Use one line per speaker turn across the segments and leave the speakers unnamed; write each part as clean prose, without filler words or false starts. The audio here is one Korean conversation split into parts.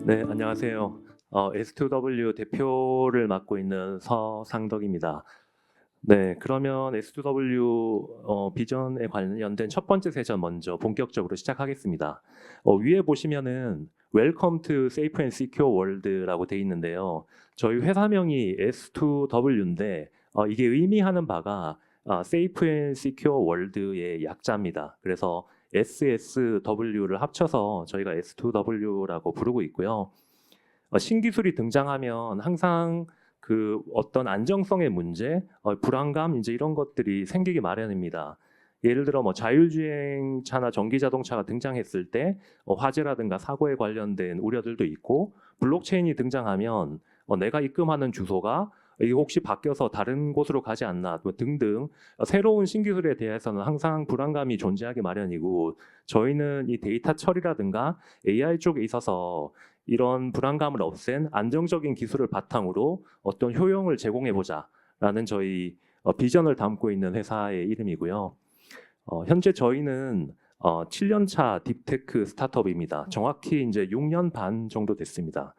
네, 안녕하세요. S2W 대표를 맡고 있는 서상덕입니다. 네, 그러면 S2W 비전에 관련된 첫 번째 세션 먼저 본격적으로 시작하겠습니다. 위에 보시면은 Welcome to Safe and Secure World라고 돼 있는데요. 저희 회사명이 S2W인데 이게 의미하는 바가 Safe and Secure World의 약자입니다. 그래서 SSW를 합쳐서 저희가 S2W라고 부르고 있고요. 신기술이 등장하면 항상 그 어떤 안정성의 문제, 불안감 이제 이런 것들이 생기기 마련입니다. 예를 들어 뭐 자율주행차나 전기자동차가 등장했을 때 화재라든가 사고에 관련된 우려들도 있고, 블록체인이 등장하면 내가 입금하는 주소가 이게 혹시 바뀌어서 다른 곳으로 가지 않나 뭐 등등 새로운 신기술에 대해서는 항상 불안감이 존재하기 마련이고, 저희는 이 데이터 처리라든가 AI 쪽에 있어서 이런 불안감을 없앤 안정적인 기술을 바탕으로 어떤 효용을 제공해 보자라는 저희 비전을 담고 있는 회사의 이름이고요. 현재 저희는 7년 차 딥테크 스타트업입니다. 정확히 이제 6년 반 정도 됐습니다.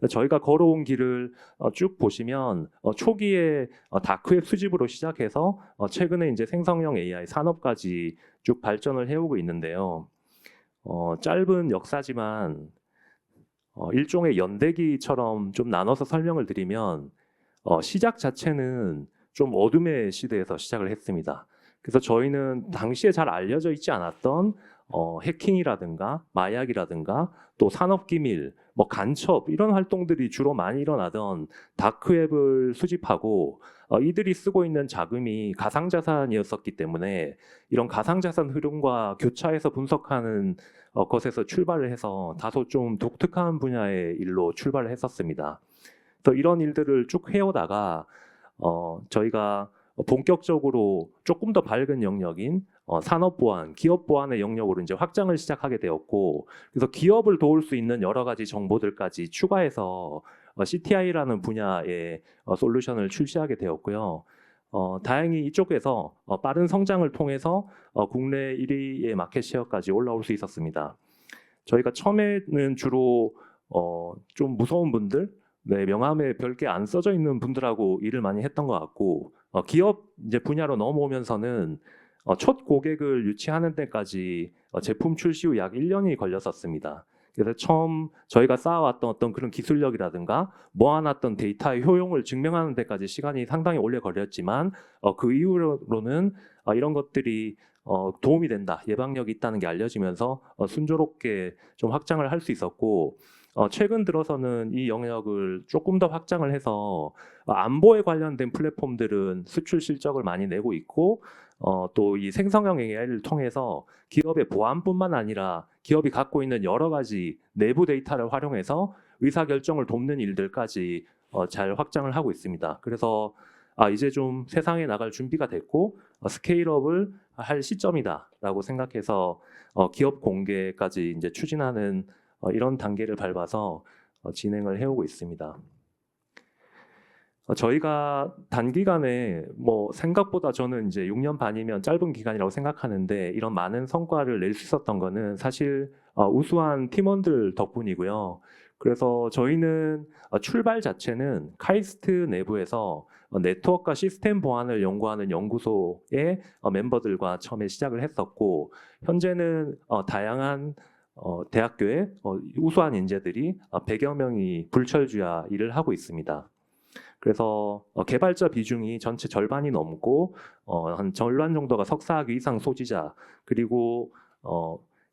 저희가 걸어온 길을 쭉 보시면 초기에 다크웹 수집으로 시작해서 최근에 이제 생성형 AI 산업까지 쭉 발전을 해오고 있는데요. 짧은 역사지만 일종의 연대기처럼 좀 나눠서 설명을 드리면 시작 자체는 좀 어둠의 시대에서 시작을 했습니다. 그래서 저희는 당시에 잘 알려져 있지 않았던 해킹이라든가 마약이라든가 또 산업기밀, 뭐 간첩 이런 활동들이 주로 많이 일어나던 다크웹을 수집하고 이들이 쓰고 있는 자금이 가상자산이었었기 때문에 이런 가상자산 흐름과 교차해서 분석하는 것에서 출발을 해서 다소 좀 독특한 분야의 일로 출발을 했었습니다. 그래서 이런 일들을 쭉 해오다가 저희가 본격적으로 조금 더 밝은 영역인 산업 보안, 기업 보안의 영역으로 이제 확장을 시작하게 되었고, 그래서 기업을 도울 수 있는 여러 가지 정보들까지 추가해서 CTI라는 분야의 솔루션을 출시하게 되었고요. 다행히 이쪽에서 빠른 성장을 통해서 국내 1위의 마켓 셰어까지 올라올 수 있었습니다. 저희가 처음에는 주로 좀 무서운 분들, 네, 명함에 별게 안 써져 있는 분들하고 일을 많이 했던 것 같고, 기업 이제 분야로 넘어오면서는 첫 고객을 유치하는 데까지 제품 출시 후 약 1년이 걸렸었습니다. 그래서 처음 저희가 쌓아왔던 어떤 그런 기술력이라든가 모아놨던 데이터의 효용을 증명하는 데까지 시간이 상당히 오래 걸렸지만 그 이후로는 이런 것들이 도움이 된다, 예방력이 있다는 게 알려지면서 순조롭게 좀 확장을 할 수 있었고, 최근 들어서는 이 영역을 조금 더 확장을 해서 안보에 관련된 플랫폼들은 수출 실적을 많이 내고 있고, 또 이 생성형 AI를 통해서 기업의 보안뿐만 아니라 기업이 갖고 있는 여러 가지 내부 데이터를 활용해서 의사결정을 돕는 일들까지 잘 확장을 하고 있습니다. 그래서 이제 좀 세상에 나갈 준비가 됐고 스케일업을 할 시점이다라고 생각해서 기업 공개까지 이제 추진하는 이런 단계를 밟아서 진행을 해오고 있습니다. 저희가 단기간에 뭐 생각보다 저는 이제 6년 반이면 짧은 기간이라고 생각하는데 이런 많은 성과를 낼 수 있었던 거는 사실 우수한 팀원들 덕분이고요. 그래서 저희는 출발 자체는 카이스트 내부에서 네트워크와 시스템 보안을 연구하는 연구소의 멤버들과 처음에 시작을 했었고, 현재는 다양한 대학교의 우수한 인재들이 100여 명이 불철주야 일을 하고 있습니다. 그래서 개발자 비중이 전체 절반이 넘고 한 절반 정도가 석사학위 이상 소지자, 그리고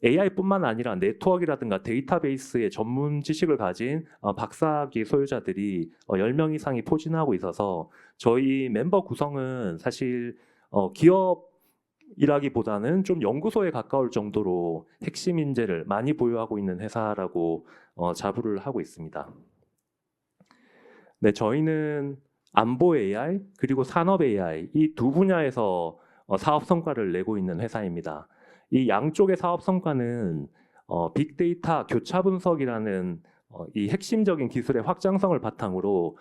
AI뿐만 아니라 네트워크라든가 데이터베이스의 전문 지식을 가진 박사학위 소유자들이 10명 이상이 포진하고 있어서 저희 멤버 구성은 사실 기업이라기보다는 좀 연구소에 가까울 정도로 핵심 인재를 많이 보유하고 있는 회사라고 자부를 하고 있습니다. 네, 저희는 안보 AI 그리고 산업 AI 이 두 분야에서 사업 성과를 내고 있는 회사입니다. 이 양쪽의 사업 성과는 빅데이터 교차 분석이라는 이 핵심적인 기술의 확장성을 바탕으로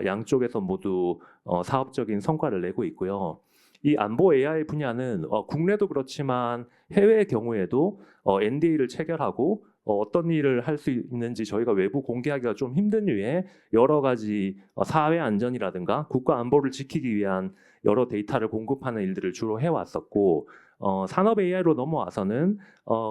양쪽에서 모두 사업적인 성과를 내고 있고요. 이 안보 AI 분야는 국내도 그렇지만 해외의 경우에도 NDA를 체결하고 어떤 일을 할 수 있는지 저희가 외부 공개하기가 좀 힘든 이유에 여러 가지 사회 안전이라든가 국가 안보를 지키기 위한 여러 데이터를 공급하는 일들을 주로 해왔었고 산업 AI로 넘어와서는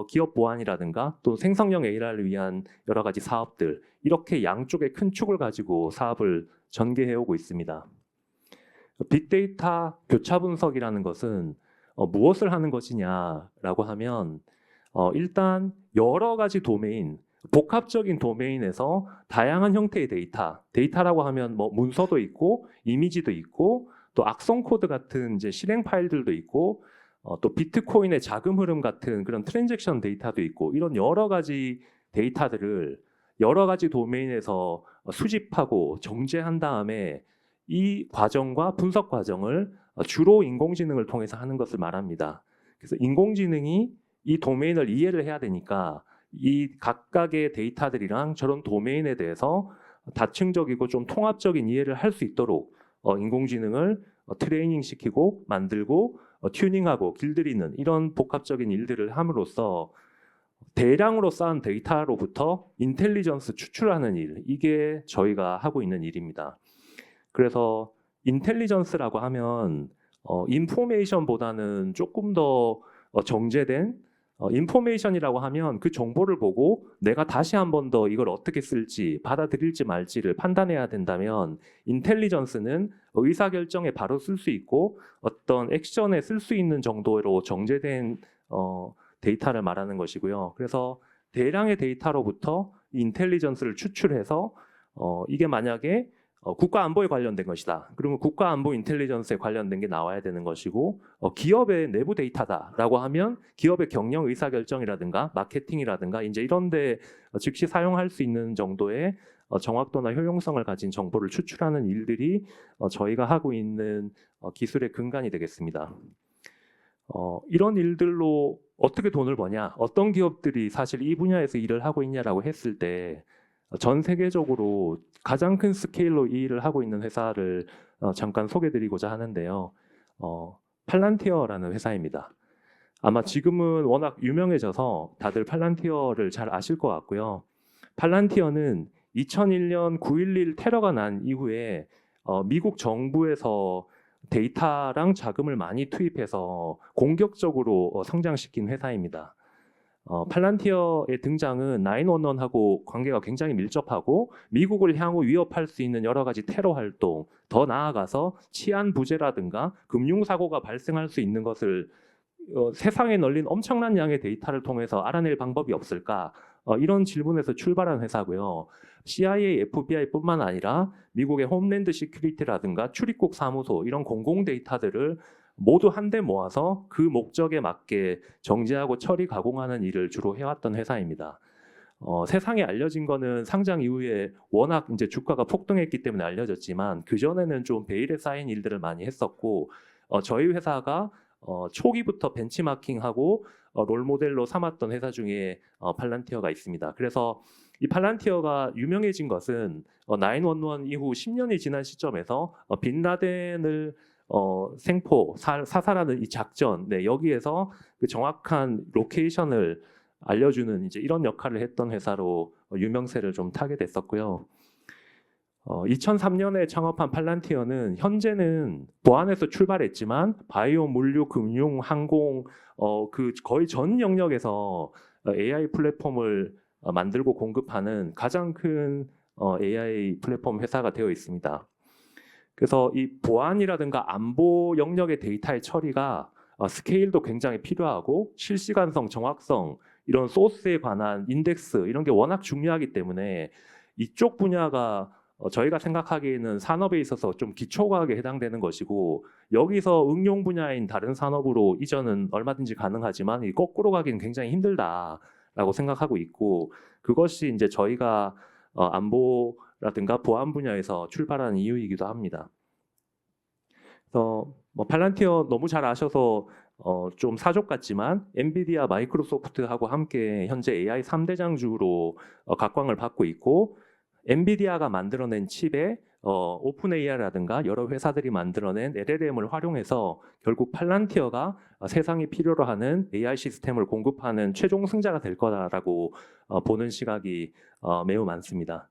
기업 보안이라든가 또 생성형 AI를 위한 여러 가지 사업들 이렇게 양쪽의 큰 축을 가지고 사업을 전개해 오고 있습니다. 빅데이터 교차 분석이라는 것은 무엇을 하는 것이냐라고 하면 일단 여러 가지 도메인, 복합적인 도메인에서 다양한 형태의 데이터라고 하면 뭐 문서도 있고 이미지도 있고 또 악성 코드 같은 이제 실행 파일들도 있고 또 비트코인의 자금 흐름 같은 그런 트랜잭션 데이터도 있고 이런 여러 가지 데이터들을 여러 가지 도메인에서 수집하고 정제한 다음에 이 과정과 분석 과정을 주로 인공지능을 통해서 하는 것을 말합니다. 그래서 인공지능이 이 도메인을 이해를 해야 되니까 이 각각의 데이터들이랑 저런 도메인에 대해서 다층적이고 좀 통합적인 이해를 할 수 있도록 인공지능을 트레이닝 시키고 만들고 튜닝하고 길들이는 이런 복합적인 일들을 함으로써 대량으로 쌓은 데이터로부터 인텔리전스 추출하는 일, 이게 저희가 하고 있는 일입니다. 그래서 인텔리전스라고 하면 인포메이션보다는 조금 더 정제된 인포메이션이라고 하면 그 정보를 보고 내가 다시 한 번 더 이걸 어떻게 쓸지 받아들일지 말지를 판단해야 된다면 인텔리전스는 의사결정에 바로 쓸 수 있고 어떤 액션에 쓸 수 있는 정도로 정제된 데이터를 말하는 것이고요. 그래서 대량의 데이터로부터 인텔리전스를 추출해서 이게 만약에 국가 안보에 관련된 것이다. 그러면 국가 안보 인텔리전스에 관련된 게 나와야 되는 것이고 기업의 내부 데이터다라고 하면 기업의 경영 의사결정이라든가 마케팅이라든가 이제 이런데 즉시 사용할 수 있는 정도의 정확도나 효용성을 가진 정보를 추출하는 일들이 저희가 하고 있는 기술의 근간이 되겠습니다. 이런 일들로 어떻게 돈을 버냐? 어떤 기업들이 사실 이 분야에서 일을 하고 있냐라고 했을 때 전 세계적으로 가장 큰 스케일로 이 일을 하고 있는 회사를 잠깐 소개드리고자 하는데요. 팔란티어라는 회사입니다. 아마 지금은 워낙 유명해져서 다들 팔란티어를 잘 아실 것 같고요. 팔란티어는 2001년 9.11 테러가 난 이후에 미국 정부에서 데이터랑 자금을 많이 투입해서 공격적으로 성장시킨 회사입니다. 팔란티어의 등장은 911하고 관계가 굉장히 밀접하고 미국을 향후 위협할 수 있는 여러 가지 테러 활동, 더 나아가서 치안 부재라든가 금융 사고가 발생할 수 있는 것을 세상에 널린 엄청난 양의 데이터를 통해서 알아낼 방법이 없을까? 이런 질문에서 출발한 회사고요. CIA, FBI뿐만 아니라 미국의 홈랜드 시큐리티라든가 출입국 사무소 이런 공공 데이터들을 모두 한데 모아서 그 목적에 맞게 정제하고 처리 가공하는 일을 주로 해왔던 회사입니다. 세상에 알려진 거는 상장 이후에 워낙 이제 주가가 폭등했기 때문에 알려졌지만 그 전에는 좀 베일에 쌓인 일들을 많이 했었고 저희 회사가 초기부터 벤치마킹하고 롤모델로 삼았던 회사 중에 팔란티어가 있습니다. 그래서 이 팔란티어가 유명해진 것은 911 이후 10년이 지난 시점에서 빈라덴을 사살하는 이 작전, 네, 여기에서 그 정확한 로케이션을 알려주는 이제 이런 역할을 했던 회사로 유명세를 좀 타게 됐었고요. 2003년에 창업한 팔란티어는 현재는 보안에서 출발했지만 바이오, 물류, 금융, 항공 그 거의 전 영역에서 AI 플랫폼을 만들고 공급하는 가장 큰 AI 플랫폼 회사가 되어 있습니다. 그래서 이 보안이라든가 안보 영역의 데이터의 처리가 스케일도 굉장히 필요하고 실시간성, 정확성 이런 소스에 관한 인덱스 이런 게 워낙 중요하기 때문에 이쪽 분야가 저희가 생각하기에는 산업에 있어서 좀 기초과학에 해당되는 것이고 여기서 응용 분야인 다른 산업으로 이전은 얼마든지 가능하지만 이 거꾸로 가기는 굉장히 힘들다라고 생각하고 있고 그것이 이제 저희가 안보라든가 보안 분야에서 출발하는 이유이기도 합니다. 그래서 팔란티어 너무 잘 아셔서 좀 사족 같지만 엔비디아, 마이크로소프트하고 함께 현재 AI 3대장주로 각광을 받고 있고 엔비디아가 만들어낸 칩에 오픈 AI라든가 여러 회사들이 만들어낸 LLM을 활용해서 결국 팔란티어가 세상이 필요로 하는 AI 시스템을 공급하는 최종 승자가 될 거다라고 보는 시각이 매우 많습니다.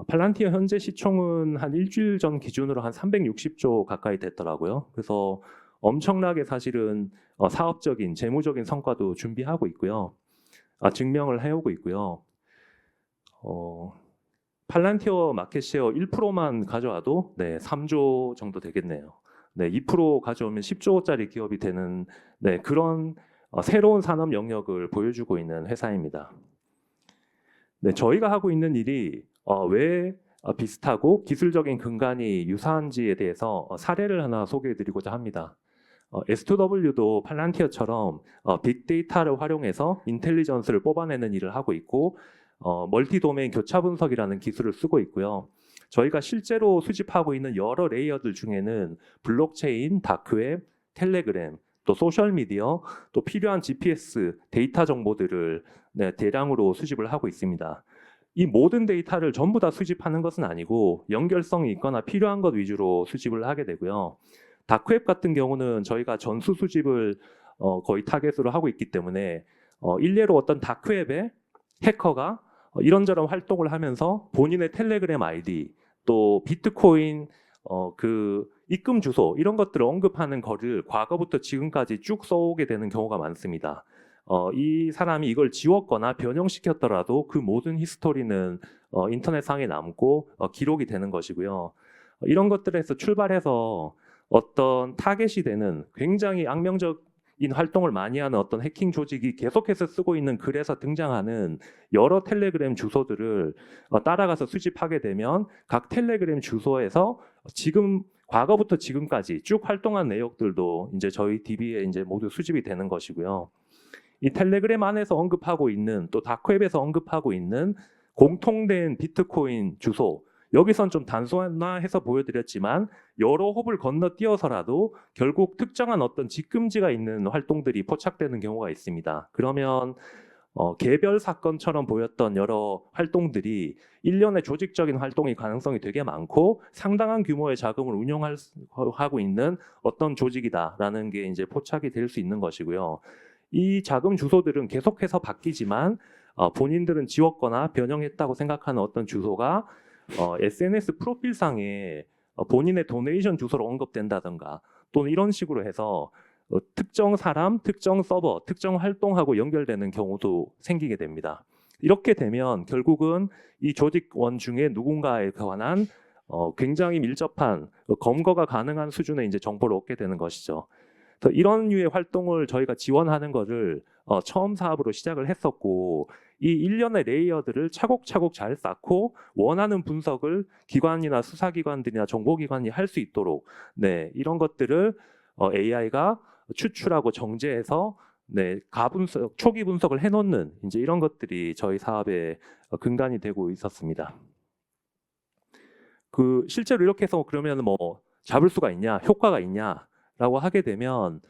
팔란티어 현재 시총은 한 일주일 전 기준으로 한 360조 가까이 됐더라고요. 그래서 엄청나게 사실은 사업적인, 재무적인 성과도 준비하고 있고요. 증명을 해오고 있고요. 팔란티어 마켓쉐어 1%만 가져와도 3조 정도 되겠네요. 2% 가져오면 10조짜리 기업이 되는 그런 새로운 산업 영역을 보여주고 있는 회사입니다. 저희가 하고 있는 일이 왜 비슷하고 기술적인 근간이 유사한지에 대해서 사례를 하나 소개해드리고자 합니다. S2W도 팔란티어처럼 빅데이터를 활용해서 인텔리전스를 뽑아내는 일을 하고 있고 멀티 도메인 교차 분석이라는 기술을 쓰고 있고요. 저희가 실제로 수집하고 있는 여러 레이어들 중에는 블록체인, 다크웹, 텔레그램, 또 소셜미디어, 또 필요한 GPS 데이터 정보들을 대량으로 수집을 하고 있습니다. 이 모든 데이터를 전부 다 수집하는 것은 아니고 연결성이 있거나 필요한 것 위주로 수집을 하게 되고요. 다크웹 같은 경우는 저희가 전수 수집을 거의 타겟으로 하고 있기 때문에 일례로 어떤 다크웹에 해커가 이런저런 활동을 하면서 본인의 텔레그램 아이디 또 비트코인 그 입금 주소 이런 것들을 언급하는 거를 과거부터 지금까지 쭉 써오게 되는 경우가 많습니다. 이 사람이 이걸 지웠거나 변형시켰더라도 그 모든 히스토리는 인터넷상에 남고 기록이 되는 것이고요. 이런 것들에서 출발해서 어떤 타겟이 되는 굉장히 악명적인 활동을 많이 하는 어떤 해킹 조직이 계속해서 쓰고 있는 글에서 등장하는 여러 텔레그램 주소들을 따라가서 수집하게 되면 각 텔레그램 주소에서 지금 과거부터 지금까지 쭉 활동한 내역들도 이제 저희 DB에 이제 모두 수집이 되는 것이고요. 이 텔레그램 안에서 언급하고 있는 또 다크웹에서 언급하고 있는 공통된 비트코인 주소 여기선 좀 단순화해서 보여드렸지만 여러 홉을 건너뛰어서라도 결국 특정한 어떤 직금지가 있는 활동들이 포착되는 경우가 있습니다. 그러면 개별 사건처럼 보였던 여러 활동들이 일련의 조직적인 활동의 가능성이 되게 많고 상당한 규모의 자금을 운용하고 있는 어떤 조직이다라는 게 이제 포착이 될 수 있는 것이고요. 이 자금 주소들은 계속해서 바뀌지만 본인들은 지웠거나 변형했다고 생각하는 어떤 주소가 SNS 프로필상에 본인의 도네이션 주소로 언급된다든가 또는 이런 식으로 해서 특정 사람, 특정 서버, 특정 활동하고 연결되는 경우도 생기게 됩니다. 이렇게 되면 결국은 이 조직원 중에 누군가에 관한 굉장히 밀접한 검거가 가능한 수준의 이제 정보를 얻게 되는 것이죠. 이런 류의 활동을 저희가 지원하는 것을 처음 사업으로 시작을 했었고 이 일련의 레이어들을 차곡차곡 잘 쌓고 원하는 분석을 기관이나 수사기관들이나 정보기관이 할 수 있도록 이런 것들을 AI가 추출하고 정제해서 가분석, 초기 분석을 해놓는 이제 이런 것들이 저희 사업의 근간이 되고 있었습니다. 실제로 이렇게 해서 그러면 뭐 잡을 수가 있냐, 효과가 있냐라고 하게 되면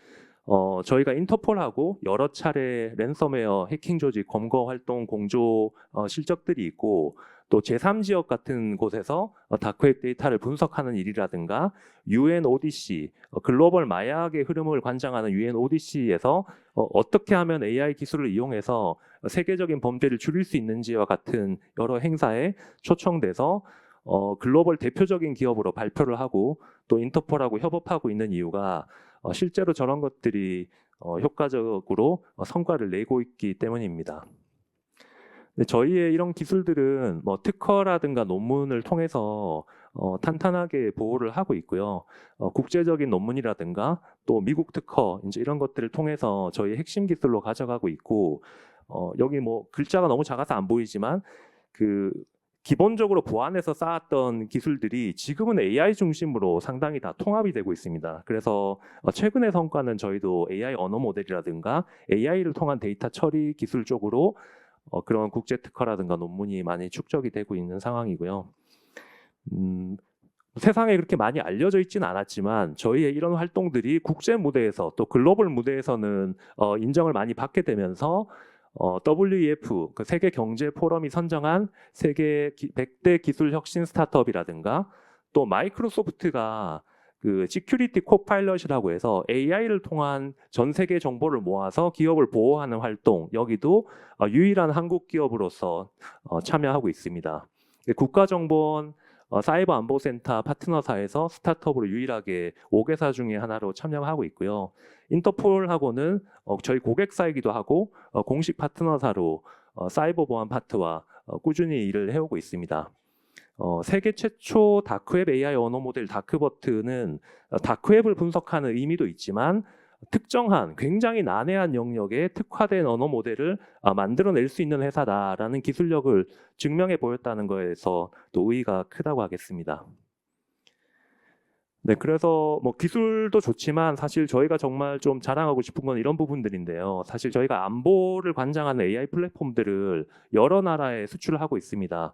저희가 인터폴하고 여러 차례 랜섬웨어 해킹 조직 검거 활동 공조 실적들이 있고 또 제3지역 같은 곳에서 다크웹 데이터를 분석하는 일이라든가 UNODC 글로벌 마약의 흐름을 관장하는 UNODC에서 어떻게 하면 AI 기술을 이용해서 세계적인 범죄를 줄일 수 있는지와 같은 여러 행사에 초청돼서 글로벌 대표적인 기업으로 발표를 하고 또 인터폴하고 협업하고 있는 이유가 실제로 저런 것들이 효과적으로 성과를 내고 있기 때문입니다. 저희의 이런 기술들은 뭐 특허라든가 논문을 통해서 탄탄하게 보호를 하고 있고요. 국제적인 논문이라든가 또 미국 특허 이제 이런 것들을 통해서 저희 핵심 기술로 가져가고 있고 여기 뭐 글자가 너무 작아서 안 보이지만 기본적으로 보안에서 쌓았던 기술들이 지금은 AI 중심으로 상당히 다 통합이 되고 있습니다. 그래서 최근의 성과는 저희도 AI 언어 모델이라든가 AI를 통한 데이터 처리 기술 쪽으로 그런 국제 특허라든가 논문이 많이 축적이 되고 있는 상황이고요. 세상에 그렇게 많이 알려져 있지는 않았지만 저희의 이런 활동들이 국제 무대에서 또 글로벌 무대에서는 인정을 많이 받게 되면서 WEF, 세계 경제 포럼이 선정한 세계 100대 기술 혁신 스타트업이라든가 또 마이크로소프트가 그 시큐리티 코파일럿이라고 해서 AI를 통한 전 세계 정보를 모아서 기업을 보호하는 활동, 여기도 유일한 한국 기업으로서 참여하고 있습니다. 국가정보원 사이버 안보센터 파트너사에서 스타트업으로 유일하게 5개사 중에 하나로 참여하고 있고요. 인터폴하고는 저희 고객사이기도 하고 공식 파트너사로 사이버 보안 파트와 꾸준히 일을 해오고 있습니다. 세계 최초 다크웹 AI 언어 모델 다크버트는 다크웹을 분석하는 의미도 있지만 특정한 굉장히 난해한 영역에 특화된 언어 모델을 만들어낼 수 있는 회사다라는 기술력을 증명해 보였다는 거에서 또 의의가 크다고 하겠습니다. 네, 그래서 뭐 기술도 좋지만 사실 저희가 정말 좀 자랑하고 싶은 건 이런 부분들인데요. 사실 저희가 안보를 관장하는 AI 플랫폼들을 여러 나라에 수출을 하고 있습니다.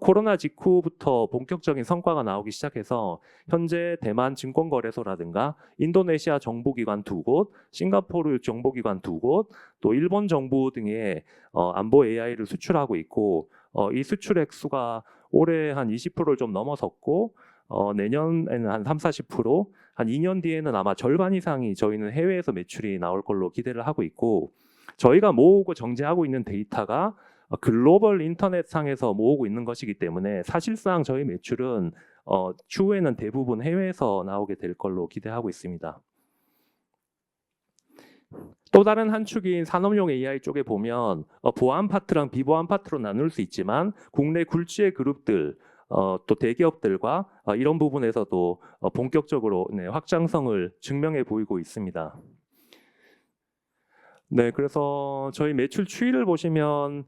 코로나 직후부터 본격적인 성과가 나오기 시작해서 현재 대만 증권거래소라든가 인도네시아 정보기관 2곳, 싱가포르 정보기관 2곳, 또 일본 정부 등의 안보 AI를 수출하고 있고 이 수출 액수가 올해 한 20%를 좀 넘어섰고 내년에는 한 30-40%, 한 2년 뒤에는 아마 절반 이상이 저희는 해외에서 매출이 나올 걸로 기대를 하고 있고 저희가 모으고 정제하고 있는 데이터가 글로벌 인터넷 상에서 모으고 있는 것이기 때문에 사실상 저희 매출은 추후에는 대부분 해외에서 나오게 될 걸로 기대하고 있습니다. 또 다른 한 축인 산업용 AI 쪽에 보면 보안 파트랑 비보안 파트로 나눌 수 있지만 국내 굴지의 그룹들 또 대기업들과 이런 부분에서도 본격적으로 확장성을 증명해 보이고 있습니다. 네, 그래서 저희 매출 추이를 보시면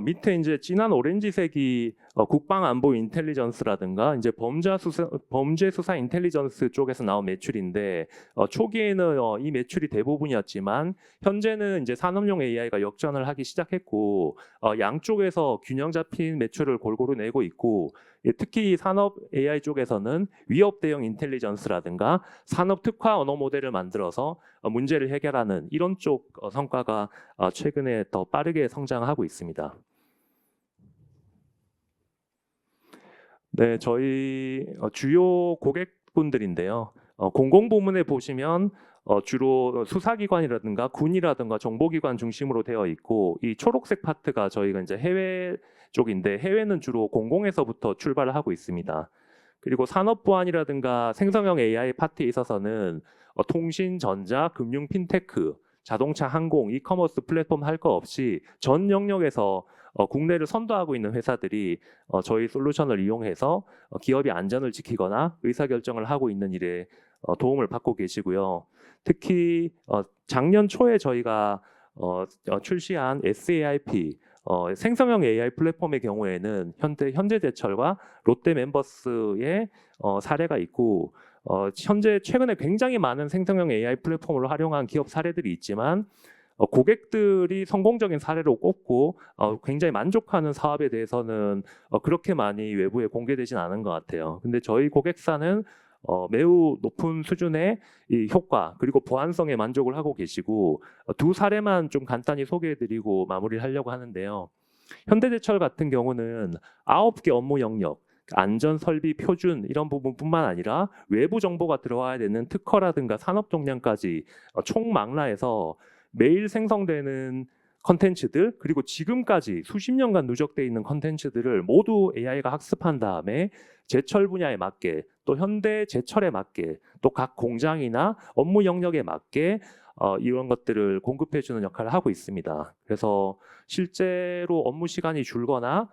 밑에 이제 진한 오렌지색이 국방안보 인텔리전스라든가 이제 범죄 수사 인텔리전스 쪽에서 나온 매출인데 초기에는 이 매출이 대부분이었지만 현재는 이제 산업용 AI가 역전을 하기 시작했고 양쪽에서 균형 잡힌 매출을 골고루 내고 있고 특히 산업 AI 쪽에서는 위협 대응 인텔리전스라든가 산업 특화 언어 모델을 만들어서 문제를 해결하는 이런 쪽 성과가 최근에 더 빠르게 성장하고 있습니다. 네, 저희 주요 고객분들인데요. 공공부문에 보시면 주로 수사기관이라든가 군이라든가 정보기관 중심으로 되어 있고 이 초록색 파트가 저희가 이제 해외 쪽인데 해외는 주로 공공에서부터 출발을 하고 있습니다. 그리고 산업보안이라든가 생성형 AI 파트에 있어서는 통신, 전자, 금융, 핀테크, 자동차, 항공, 이커머스 플랫폼 할 거 없이 전 영역에서 국내를 선도하고 있는 회사들이 저희 솔루션을 이용해서 기업의 안전을 지키거나 의사결정을 하고 있는 일에 도움을 받고 계시고요. 특히 작년 초에 저희가 출시한 SAIP 생성형 AI 플랫폼의 경우에는 현대제철과 롯데멤버스의 사례가 있고 현재 최근에 굉장히 많은 생성형 AI 플랫폼을 활용한 기업 사례들이 있지만 고객들이 성공적인 사례로 꼽고 굉장히 만족하는 사업에 대해서는 그렇게 많이 외부에 공개되진 않은 것 같아요. 근데 저희 고객사는 매우 높은 수준의 이 효과 그리고 보안성에 만족을 하고 계시고 두 사례만 좀 간단히 소개해드리고 마무리를 하려고 하는데요. 현대제철 같은 경우는 9개 업무 영역, 안전 설비 표준 이런 부분뿐만 아니라 외부 정보가 들어와야 되는 특허라든가 산업 동향까지 총망라해서 매일 생성되는 컨텐츠들 그리고 지금까지 수십 년간 누적돼 있는 컨텐츠들을 모두 AI가 학습한 다음에 제철 분야에 맞게 또 현대 제철에 맞게 또 각 공장이나 업무 영역에 맞게 이런 것들을 공급해주는 역할을 하고 있습니다. 그래서 실제로 업무 시간이 줄거나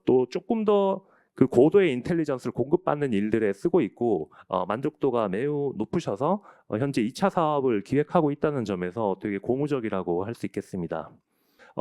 또 조금 더 그 고도의 인텔리전스를 공급받는 일들에 쓰고 있고 만족도가 매우 높으셔서 현재 2차 사업을 기획하고 있다는 점에서 되게 고무적이라고 할 수 있겠습니다.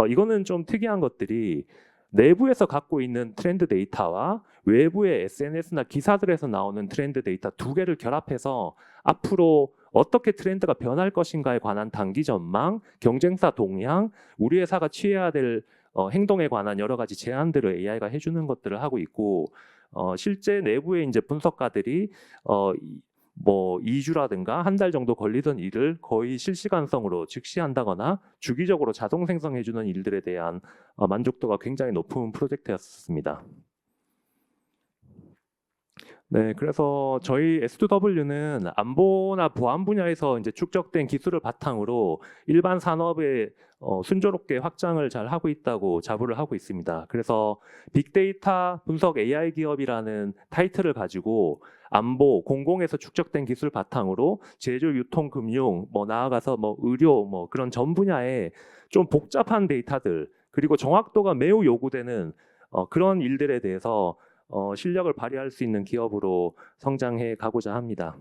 이거는 좀 특이한 것들이 내부에서 갖고 있는 트렌드 데이터와 외부의 SNS나 기사들에서 나오는 트렌드 데이터 두 개를 결합해서 앞으로 어떻게 트렌드가 변할 것인가에 관한 단기 전망, 경쟁사 동향, 우리 회사가 취해야 될 행동에 관한 여러 가지 제안들을 AI가 해주는 것들을 하고 있고 실제 내부의 이제 분석가들이 뭐 2주라든가 한 달 정도 걸리던 일을 거의 실시간성으로 즉시 한다거나 주기적으로 자동 생성해주는 일들에 대한 만족도가 굉장히 높은 프로젝트였습니다. 네, 그래서 저희 S2W는 안보나 보안 분야에서 이제 축적된 기술을 바탕으로 일반 산업에 순조롭게 확장을 잘 하고 있다고 자부를 하고 있습니다. 그래서 빅데이터 분석 AI 기업이라는 타이틀을 가지고 안보, 공공에서 축적된 기술 바탕으로 제조, 유통, 금융, 뭐 나아가서 뭐 의료, 뭐 그런 전 분야에 좀 복잡한 데이터들 그리고 정확도가 매우 요구되는 그런 일들에 대해서 실력을 발휘할 수 있는 기업으로 성장해 가고자 합니다.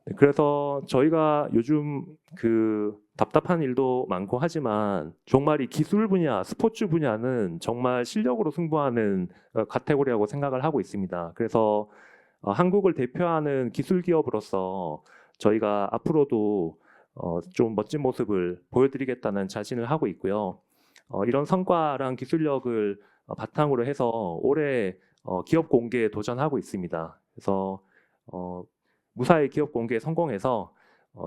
네, 그래서 저희가 요즘 그 답답한 일도 많고 하지만 정말 이 기술 분야, 스포츠 분야는 정말 실력으로 승부하는 카테고리라고 생각을 하고 있습니다. 그래서 한국을 대표하는 기술 기업으로서 저희가 앞으로도 좀 멋진 모습을 보여드리겠다는 자신을 하고 있고요. 이런 성과랑 기술력을 바탕으로 해서 올해 기업 공개에 도전하고 있습니다. 그래서 무사히 기업 공개에 성공해서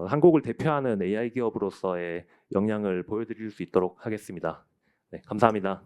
한국을 대표하는 AI 기업으로서의 역량을 보여드릴 수 있도록 하겠습니다. 네, 감사합니다.